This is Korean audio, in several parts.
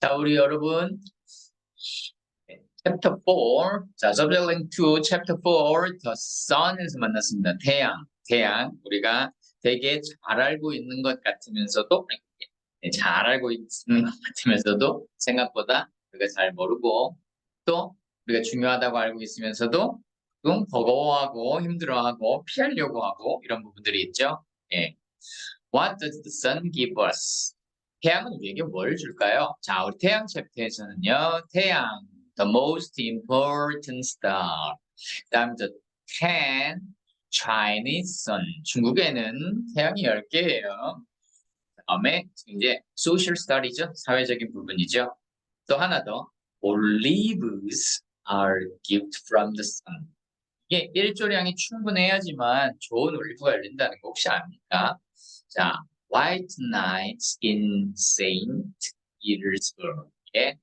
자, 우리 여러분, Chapter 4. 자, Subject Link 2, Chapter 4, The Sun에서 만났습니다. 태양. 우리가 되게 잘 알고 있는 것 같으면서도, 잘 알고 있는 것 같으면서도 생각보다 우리가 잘 모르고, 또 우리가 중요하다고 알고 있으면서도 좀 버거워하고 힘들어하고 피하려고 하고 이런 부분들이 있죠. 예. What does the sun give us? 태양은 우리에게 뭘 줄까요? 자, 우리 태양 챕터에서는요, 태양, the most important star. 그다음 the 10 Chinese sun. 중국에는 태양이 10개예요. 그다음에 이제 social study죠. 사회적인 부분이죠. 또 하나 더, olives are gift from the sun. 이게 일조량이 충분해야지만 좋은 올리브가 열린다는 거 혹시 압니까? 자, White Nights in Saint Petersburg의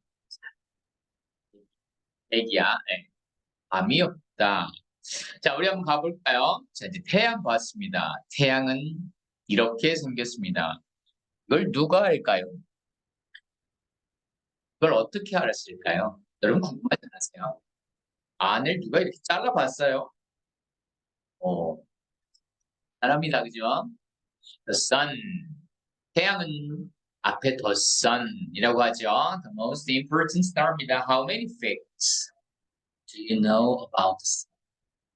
얘기야. 네. 밤이 없다. 자, 우리 한번 가볼까요? 자, 이제 태양 봤습니다. 태양은 이렇게 생겼습니다. 이걸 누가 알까요? 그걸 어떻게 알았을까요? 여러분 궁금하지 않으세요? 안을 누가 이렇게 잘라봤어요? 사람이다, 그죠? The sun. 태양은 앞에 the sun이라고 하죠. The most important star입니다. How many facts do you know about the sun?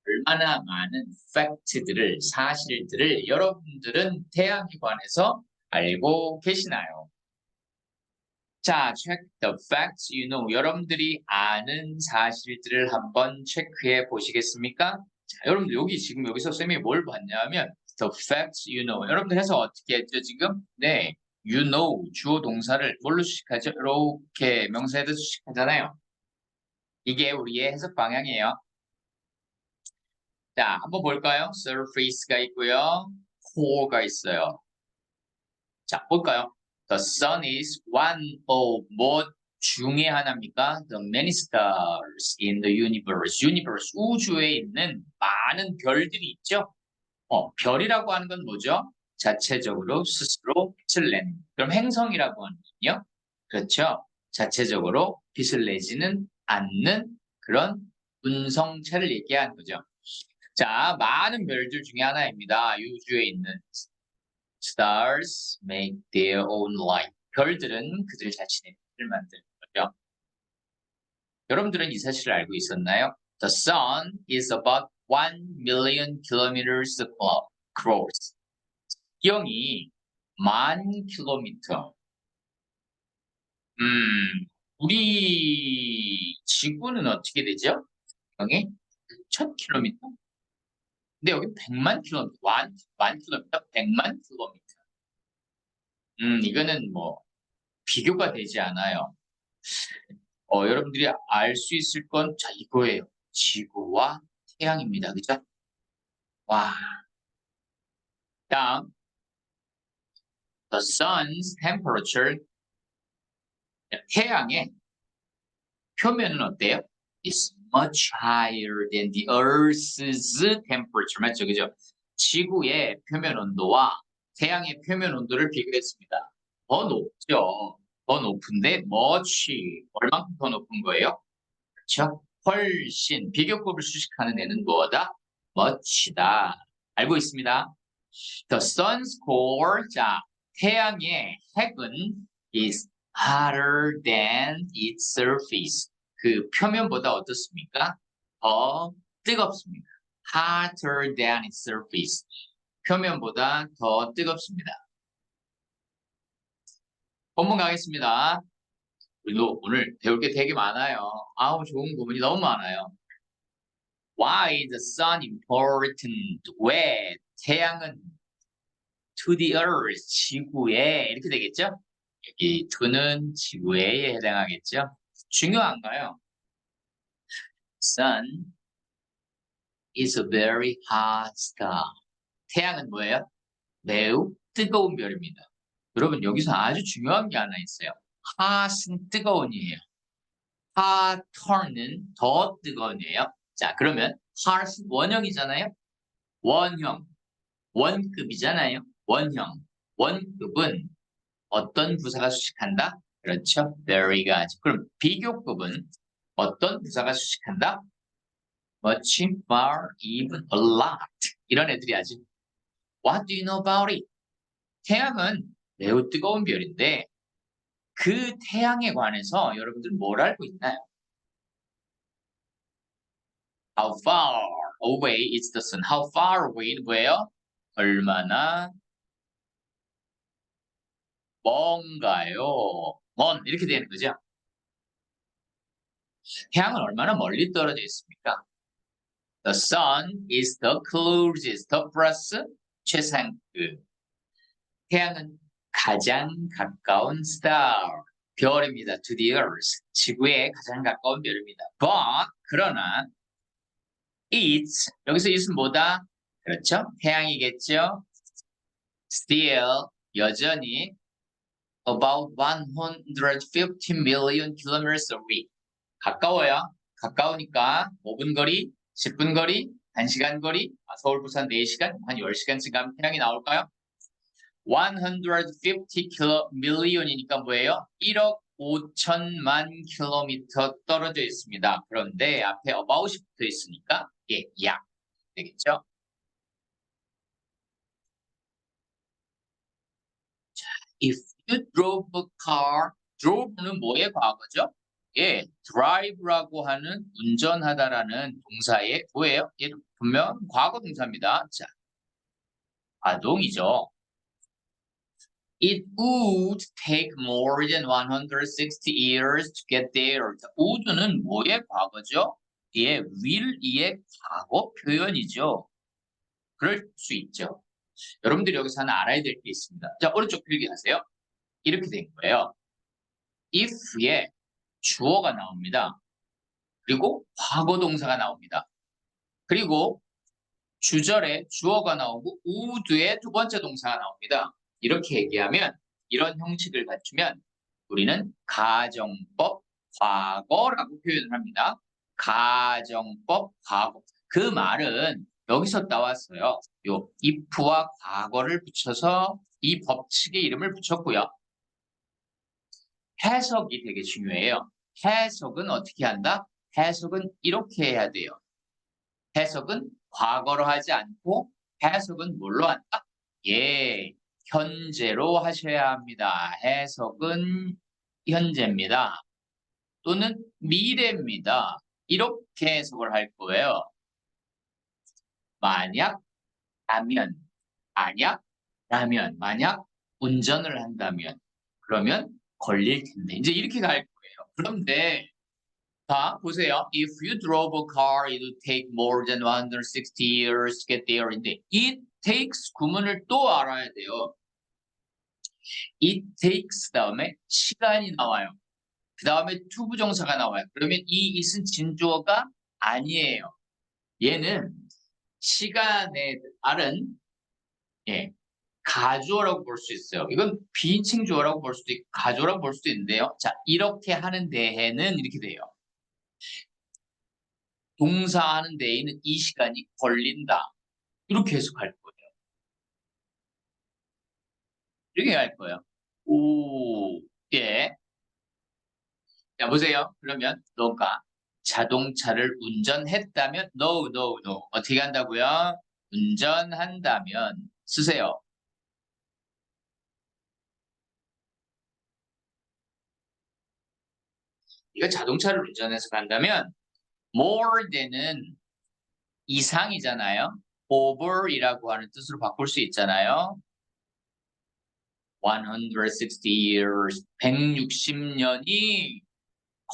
얼마나 많은 팩트들을, 사실들을 여러분들은 태양에 관해서 알고 계시나요? 자, check the facts you know. 여러분들이 아는 사실들을 한번 체크해 보시겠습니까? 자, 여러분들 지금 여기서 쌤이 뭘 봤냐면 the facts you know. 여러분들 해서 어떻게 했죠, 지금? 네. You know, 주어 동사를 뭘로 수식하죠? 이렇게 명사에도 수식하잖아요. 이게 우리의 해석 방향이에요. 자, 한번 볼까요? surface가 있고요. core가 있어요. 자, 볼까요? The sun is one of 뭐 중에 하나입니까? The many stars in the universe. universe, 우주에 있는 많은 별들이 있죠? 별이라고 하는 건 뭐죠? 자체적으로 스스로 빛을 내는. 그럼 행성이라고 하는 건요? 그렇죠. 자체적으로 빛을 내지는 않는 그런 운성체를 얘기하는 거죠. 자, 많은 별들 중에 하나입니다. 이 우주에 있는 stars make their own light. 별들은 그들 자신의 빛을 만드는 거죠. 여러분들은 이 사실을 알고 있었나요? The sun is about 1,000,000 kilometers across. 지경이 10,000km. 우리 지구는 어떻게 되죠? 지경이 6,000km? 근데 여기 1,000,000 km, 1만 km, 1,000,000 km. 이거는 뭐 비교가 되지 않아요. 여러분들이 알 수 있을 건, 자, 이거예요. 지구와 태양입니다. 그죠? 와. 다음, the sun's temperature. 태양의 표면은 어때요? It's much higher than the Earth's temperature. 맞죠? 그죠? 지구의 표면 온도와 태양의 표면 온도를 비교했습니다. 더 높죠. 더 높은데 much. 얼만큼 더 높은 거예요? 그렇죠? 훨씬. 비교급을 수식하는 애는 뭐다? much다. 알고 있습니다. The sun's core. 자, 태양의 핵은 is hotter than its surface. 그 표면보다 어떻습니까? 더 뜨겁습니다. hotter than its surface. 표면보다 더 뜨겁습니다. 본문 가겠습니다. 우리도 오늘 배울 게 되게 많아요. 아우, 좋은 부분이 너무 많아요. Why is the sun important? 왜 태양은 to the earth, 지구에 이렇게 되겠죠? 여기 to는 지구에에 해당하겠죠? 중요한가요? Sun is a very hot star. 태양은 뭐예요? 매우 뜨거운 별입니다. 여러분 여기서 아주 중요한 게 하나 있어요. hot은 뜨거운이에요. hoter는 더 뜨거운이에요. 자, 그러면 hot 원형이잖아요. 원형, 원급이잖아요. 원형, 원급은 어떤 부사가 수식한다? 그렇죠? very가. 그럼 비교급은 어떤 부사가 수식한다? much, far, even, a lot. 이런 애들이 하지. What do you know about it? 태양은 매우 뜨거운 별인데 그 태양에 관해서 여러분들 뭘 알고 있나요? How far away is the sun? How far away 뭐예요? 얼마나 먼가요? 먼 이렇게 되는 거죠. 태양은 얼마나 멀리 떨어져 있습니까? The sun is the closest 플러스 최상급. 태양은 가장 가까운 star, 별입니다. To the earth, 지구에 가장 가까운 별입니다. But, 그러나 it's, 여기서 it은 뭐다? 그렇죠? 태양이겠죠? Still, 여전히 about 150 million kilometers away. 가까워요. 가까우니까 5분 거리, 10분 거리, 1시간 거리, 서울, 부산 4시간, 한 10시간씩 가면 태양이 나올까요? 150 million이니까 뭐예요? 1억 5천만 킬로미터 떨어져 있습니다. 그런데 앞에 about이 붙어 있으니까 예, 약 되겠죠? 자, if you drove a car, drove는 뭐의 과거죠? 예, drive라고 하는 운전하다라는 동사의 뭐예요? 예, 분명 과거 동사입니다. 자, 가동이죠. It would take more than 160 years to get there. would는 뭐의 과거죠? 예, will의 과거 표현이죠. 그럴 수 있죠. 여러분들이 여기서 하나 알아야 될 게 있습니다. 자, 오른쪽 필기하세요. 이렇게 된 거예요. if에 주어가 나옵니다. 그리고 과거 동사가 나옵니다. 그리고 주절에 주어가 나오고 would의 두 번째 동사가 나옵니다. 이렇게 얘기하면 이런 형식을 갖추면 우리는 가정법 과거라고 표현을 합니다. 가정법 과거. 그 말은 여기서 따왔어요. 요 if와 과거를 붙여서 이 법칙의 이름을 붙였고요. 해석이 되게 중요해요. 해석은 어떻게 한다? 해석은 이렇게 해야 돼요. 해석은 과거로 하지 않고 해석은 뭘로 한다? 예, 현재로 하셔야 합니다. 해석은 현재입니다. 또는 미래입니다. 이렇게 해석을 할 거예요. 만약 만약 운전을 한다면 그러면 걸릴 텐데 이제 이렇게 갈 거예요. 그런데 자, 보세요. If you drove a car, it would take more than 160 years to get there. 인데 it takes 구문을 또 알아야 돼요. It takes 다음에 시간이 나와요. 그 다음에 투부정사가 나와요. 그러면 이 it은 진주어가 아니에요. 얘는 시간에 따른 예, 가주어라고 볼 수 있어요. 이건 비인칭 주어라고 볼 수도 있고 가주어라고 볼 수도 있는데요. 자, 이렇게 하는 데에는 이렇게 돼요. 동사하는 데에는 이 시간이 걸린다. 이렇게 해석할 거예요. 이렇게 할 거예요. 오, 예. 자, 보세요. 그러면 너가 자동차를 운전했다면 no, no, no. 어떻게 한다고요? 운전한다면 쓰세요. 이거 자동차를 운전해서 간다면 more than은 이상이잖아요. over이라고 하는 뜻으로 바꿀 수 있잖아요. 160 years, 160년이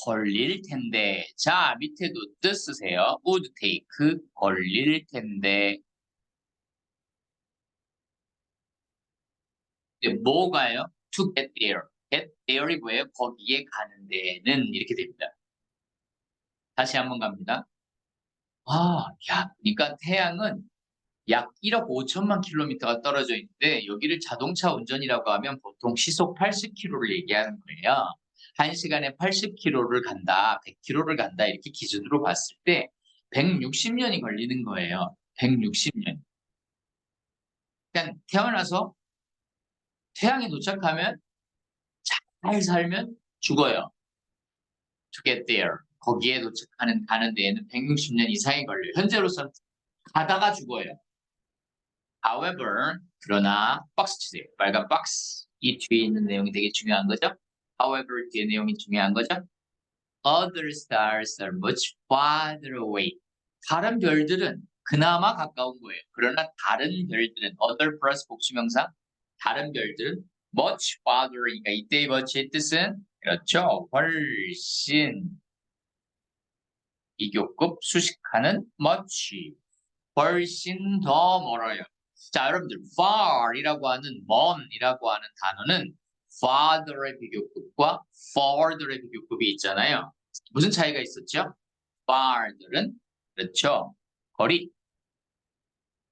걸릴 텐데. 자, 밑에도 뜻 쓰세요. would take, 걸릴 텐데. 뭐가요? to get there. get there이 뭐예요? 거기에 가는 데는 이렇게 됩니다. 다시 한번 갑니다. 아, 야, 그러니까 태양은 약 1억 5천만 킬로미터가 떨어져 있는데 여기를 자동차 운전이라고 하면 보통 시속 80km를 얘기하는 거예요. 1시간에 80km를 간다, 100km를 간다 이렇게 기준으로 봤을 때 160년이 걸리는 거예요. 160년. 그냥 태어나서 태양에 도착하면 잘 살면 죽어요. To get there. 거기에 가는 데에는 160년 이상이 걸려요. 현재로서는 가다가 죽어요. However, 그러나 박스 치세요. 빨간 박스. 이 뒤에 있는 내용이 되게 중요한 거죠. However, 뒤에 내용이 중요한 거죠. Other stars are much farther away. 다른 별들은 그나마 가까운 거예요. 그러나 다른 별들은 other 플러스 복수명사 다른 별들은 much farther이니까 이때의 much의 뜻은 그렇죠. 훨씬 비교급 수식하는 much 훨씬 더 멀어요. 자, 여러분들 far이라고 하는 먼이라고 하는 단어는 farther의 비교급과 farther의 비교급이 있잖아요. 무슨 차이가 있었죠? farther는 그렇죠.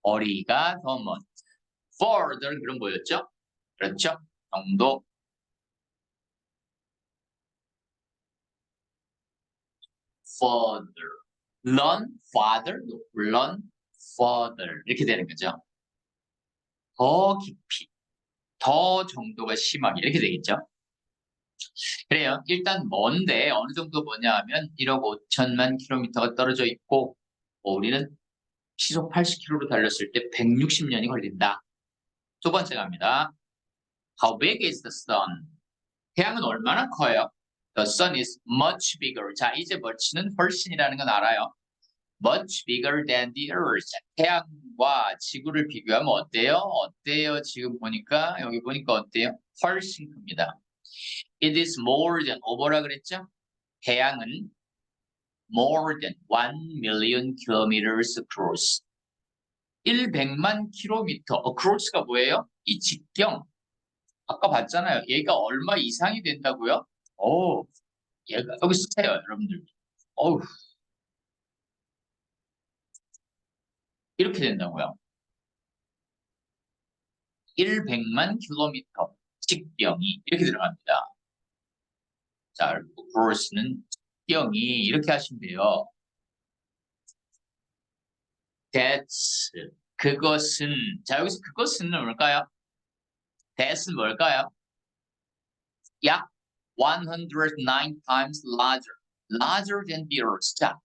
거리가 더 먼. farther는 그런 거였죠? 그렇죠? 정도. further. run farther, run further 이렇게 되는 거죠. 더 깊이, 더 정도가 심하게 이렇게 되겠죠. 그래요. 일단 먼데 어느 정도 뭐냐 하면 1억 5천만 킬로미터가 떨어져 있고 우리는 시속 80km로 달렸을 때 160년이 걸린다. 두 번째 갑니다. How big is the sun? 태양은 얼마나 커요? The sun is much bigger. 자, 이제 much는 훨씬이라는 건 알아요. Much bigger than the earth. 태양과 지구를 비교하면 어때요? 어때요? 지금 보니까 여기 보니까 어때요? 훨씬 큽니다. It is more than 뭐라 그랬죠? 태양은 more than 1 million kilometers across. 100만 킬로미터. across가 뭐예요? 이 직경. 아까 봤잖아요. 얘가 얼마 이상이 된다고요? 오, 얘가 여기 쓰세요, 여러분들. 어우, 이렇게 된다고요. 100만 킬로미터 직경이 이렇게 들어갑니다. 자, across는 직경이 이렇게 하시면 돼요. That's 그것은 자 여기서 그것은 뭘까요? That's 뭘까요? 약 109 times larger than the Earth. 자,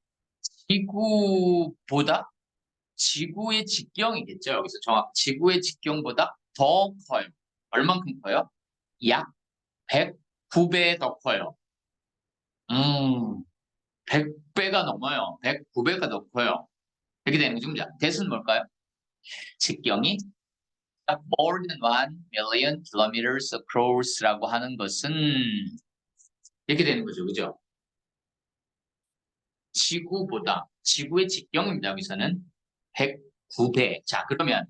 지구보다 지구의 직경이겠죠. 여기서 정확 지구의 직경보다 더 커요. 얼만큼 커요? 약 109배 더 커요. 100배가 넘어요. 109배가 더 커요. 이렇게 되는 거죠. 대수는 뭘까요? 직경이 more than 1 million kilometers across라고 하는 것은 이렇게 되는 거죠. 그죠? 지구보다 지구의 직경입니다. 여기서는 109배. 자, 그러면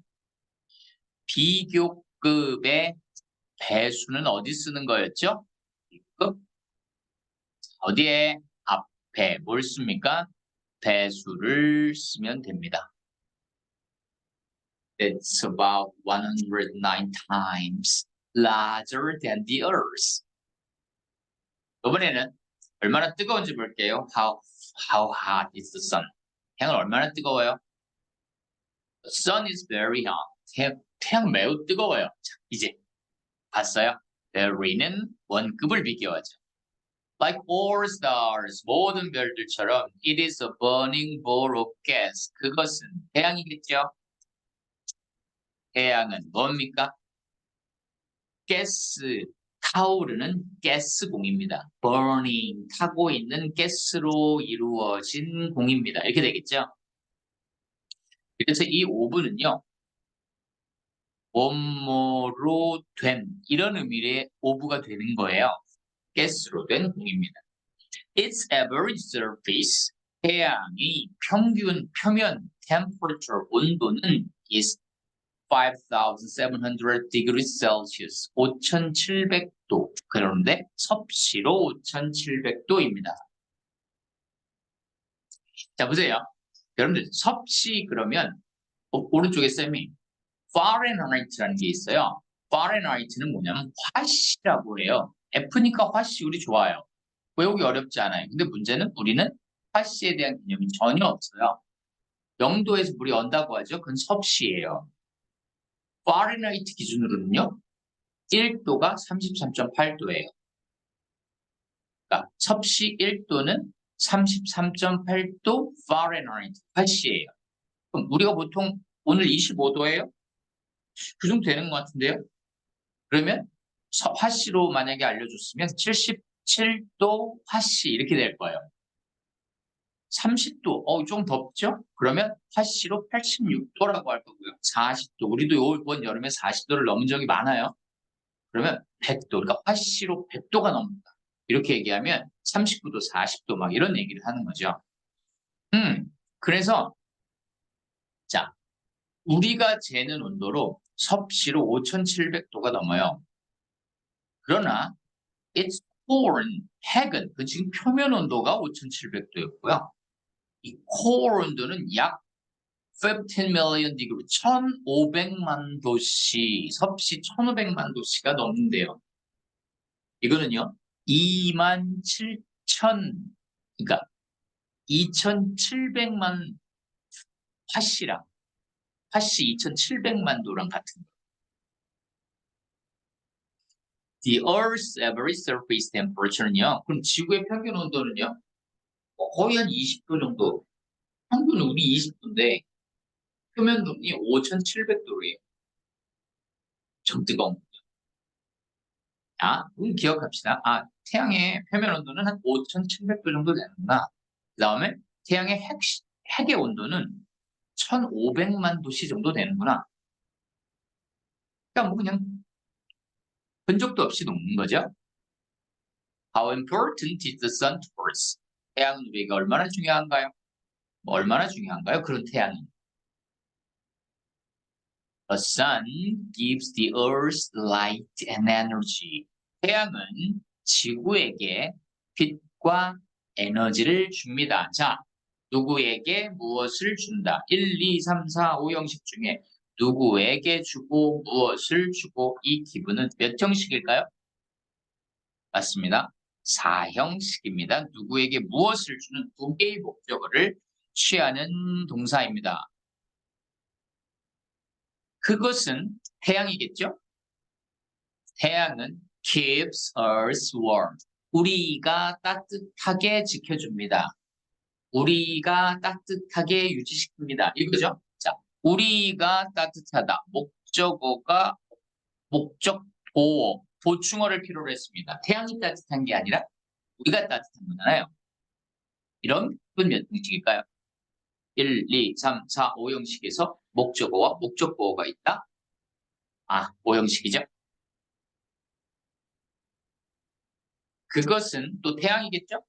비교급의 배수는 어디 쓰는 거였죠? 비급 어디에 앞에 뭘 씁니까? 배수를 쓰면 됩니다. It's about 109 times larger than the Earth. 이번에는 얼마나 뜨거운지 볼게요. How hot is the sun? 태양은 얼마나 뜨거워요? The sun is very hot. 태양 매우 뜨거워요. 자, 이제 봤어요? very는 원급을 비교하죠. Like all stars, 모든 별들처럼 it is a burning ball of gas. 그것은 태양이겠죠? 태양은 뭡니까? 가스, 타오르는 가스공입니다. burning, 타고 있는 가스로 이루어진 공입니다. 이렇게 되겠죠? 그래서 이 오브는요. 뭐뭐로 된 이런 의미의 오브가 되는 거예요. 가스로 된 공입니다. Its average surface, 태양의 평균 표면 temperature, 온도는 is 5,700 degrees Celsius, 5,700도. 그런데 섭씨로 5,700도입니다. 자, 보세요. 여러분들 섭씨 그러면 오른쪽에 쌤이 Fahrenheit라는 게 있어요. Fahrenheit는 뭐냐면 화씨라고 해요. F니까 화씨 우리 좋아요. 외우기 어렵지 않아요. 근데 문제는 우리는 화씨에 대한 개념이 전혀 없어요. 0도에서 물이 언다고 하죠. 그건 섭씨예요. 파렌하이트 기준으로는요. 1도가 33.8도예요. 그러니까 섭씨 1도는 33.8도 파렌하이트, 헬시예요. 그럼 우리가 보통 오늘 25도예요? 그 정도 되는 것 같은데요? 그러면 화씨로 만약에 알려줬으면 77도 화씨 이렇게 될 거예요. 30도, 좀 덥죠? 그러면 화씨로 86도라고 할 거고요. 40도, 우리도 이번 여름에 40도를 넘은 적이 많아요. 그러면 100도, 그러니까 화씨로 100도가 넘는다. 이렇게 얘기하면 39도, 40도 막 이런 얘기를 하는 거죠. 그래서 자, 우리가 재는 온도로 섭씨로 5700도가 넘어요. 그러나 it's core, 핵은 그 지금 표면 온도가 5700도였고요. 이 core 온도는 약 15 million degree, 1500만 도씨, 섭씨 1500만 도씨가 넘는데요. 이거는요, 27000, 그러니까 2700만 화씨랑, 화씨 2700만 도랑 같은 거예요. The Earth's average surface temperature는요, 그럼 지구의 평균 온도는요, 거의 한 20도 정도, 평균은 우리 20도인데, 표면 온도이 5700도래요. 좀 뜨거운 거죠. 기억합시다. 태양의 표면 온도는 한 5700도 정도 되는구나. 그 다음에 태양의 핵의 온도는 1500만 도씨 정도 되는구나. 그러니까 뭐 그냥 흔적도 없이 녹는 거죠. How important is the sun to us? 태양은 우리에게 얼마나 중요한가요? 얼마나 중요한가요? 그런 태양이. The sun gives the earth light and energy. 태양은 지구에게 빛과 에너지를 줍니다. 자, 누구에게 무엇을 준다? 1, 2, 3, 4, 5 형식 중에 누구에게 주고 무엇을 주고 이 기분은 몇 형식일까요? 맞습니다. 4형식입니다. 누구에게 무엇을 주는 두 개의 목적어를 취하는 동사입니다. 그것은 태양이겠죠? 태양은 keeps us warm. 우리가 따뜻하게 지켜줍니다. 우리가 따뜻하게 유지시킵니다. 이거죠? 자, 우리가 따뜻하다. 목적어가 목적 보어, 보충어를 필요로 했습니다. 태양이 따뜻한 게 아니라 우리가 따뜻한 거잖아요. 이런 몇 형식일까요? 1, 2, 3, 4, 5 형식에서 목적어와 목적보어가 있다. 5 형식이죠. 그것은 또 태양이겠죠?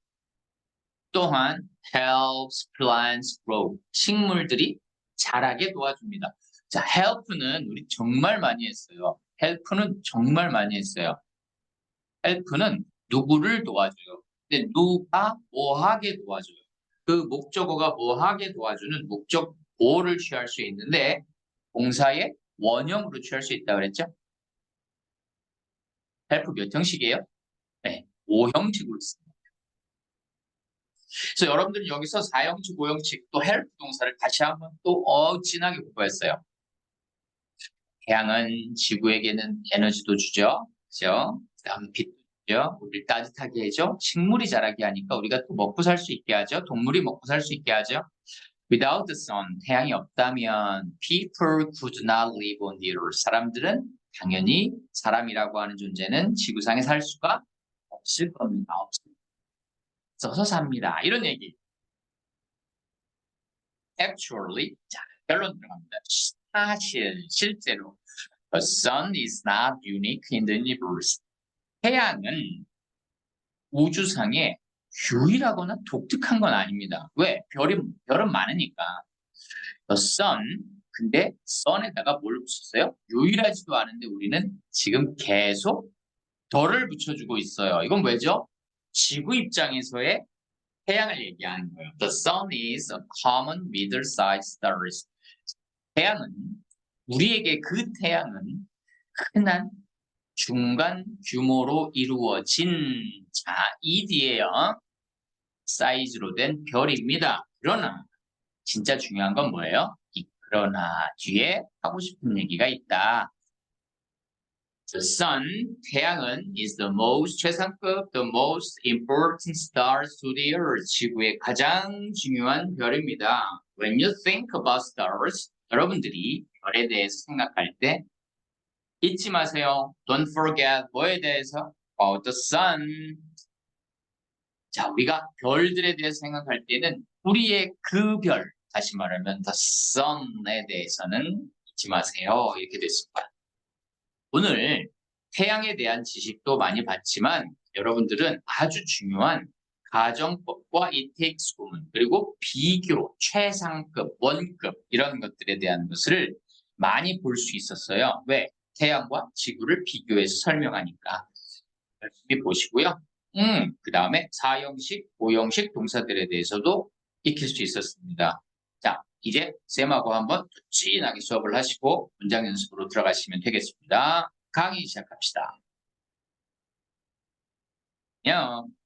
또한 helps plants grow. 식물들이 자라게 도와줍니다. 자, help는 우리 정말 많이 했어요. help는 정말 많이 했어요. help는 누구를 도와줘요. 근데 누가 뭐하게 도와줘요. 그 목적어가 뭐하게 도와주는 목적 보호를 취할 수 있는데 동사의 원형으로 취할 수 있다고 그랬죠? help 몇 형식이에요? 네, 5형식으로 있습니다. 그래서 여러분들은 여기서 4형식, 5형식 또 help 동사를 다시 한번 또 진하게 공부했어요. 태양은 지구에게는 에너지도 주죠. 그죠? 그다음 빛도 주죠. 우리를 따뜻하게 해줘. 식물이 자라게 하니까 우리가 또 먹고 살 수 있게 하죠. 동물이 먹고 살 수 있게 하죠. Without the sun, 태양이 없다면 people could not live on the earth. 사람들은 당연히 사람이라고 하는 존재는 지구상에 살 수가 없을 겁니다. 없어서 삽니다. 이런 얘기. Actually, 자, 결론 들어갑니다. 사실, 실제로 the sun is not unique in the universe. 태양은 우주상에 유일하거나 독특한 건 아닙니다. 왜? 별은 많으니까. The sun, 근데 sun에다가 뭘 붙였어요? 유일하지도 않은데 우리는 지금 계속 덜을 붙여주고 있어요. 이건 왜죠? 지구 입장에서의 태양을 얘기하는 거예요. The sun is a common middle-sized star. 태양은 우리에게 그 태양은 흔한 중간 규모로 이루어진 이 뒤에요. 사이즈로 된 별입니다. 그러나 진짜 중요한 건 뭐예요? 그러나 뒤에 하고 싶은 얘기가 있다. The sun, 태양은 is the most 최상급, the most important star to the earth. 지구의 가장 중요한 별입니다. When you think about stars, 여러분들이 별에 대해서 생각할 때 잊지 마세요. Don't forget 뭐에 대해서? About the sun. 자, 우리가 별들에 대해서 생각할 때는 우리의 그 별, 다시 말하면 the sun에 대해서는 잊지 마세요. 이렇게 됐습니다. 오늘 태양에 대한 지식도 많이 봤지만 여러분들은 아주 중요한 가정법과 it takes 구문 그리고 비교, 최상급, 원급 이런 것들에 대한 것을 많이 볼 수 있었어요. 왜? 태양과 지구를 비교해서 설명하니까 열심히 보시고요. 그 다음에 4형식, 5형식 동사들에 대해서도 익힐 수 있었습니다. 자, 이제 쌤하고 한번 진하게 수업을 하시고 문장 연습으로 들어가시면 되겠습니다. 강의 시작합시다. 안녕.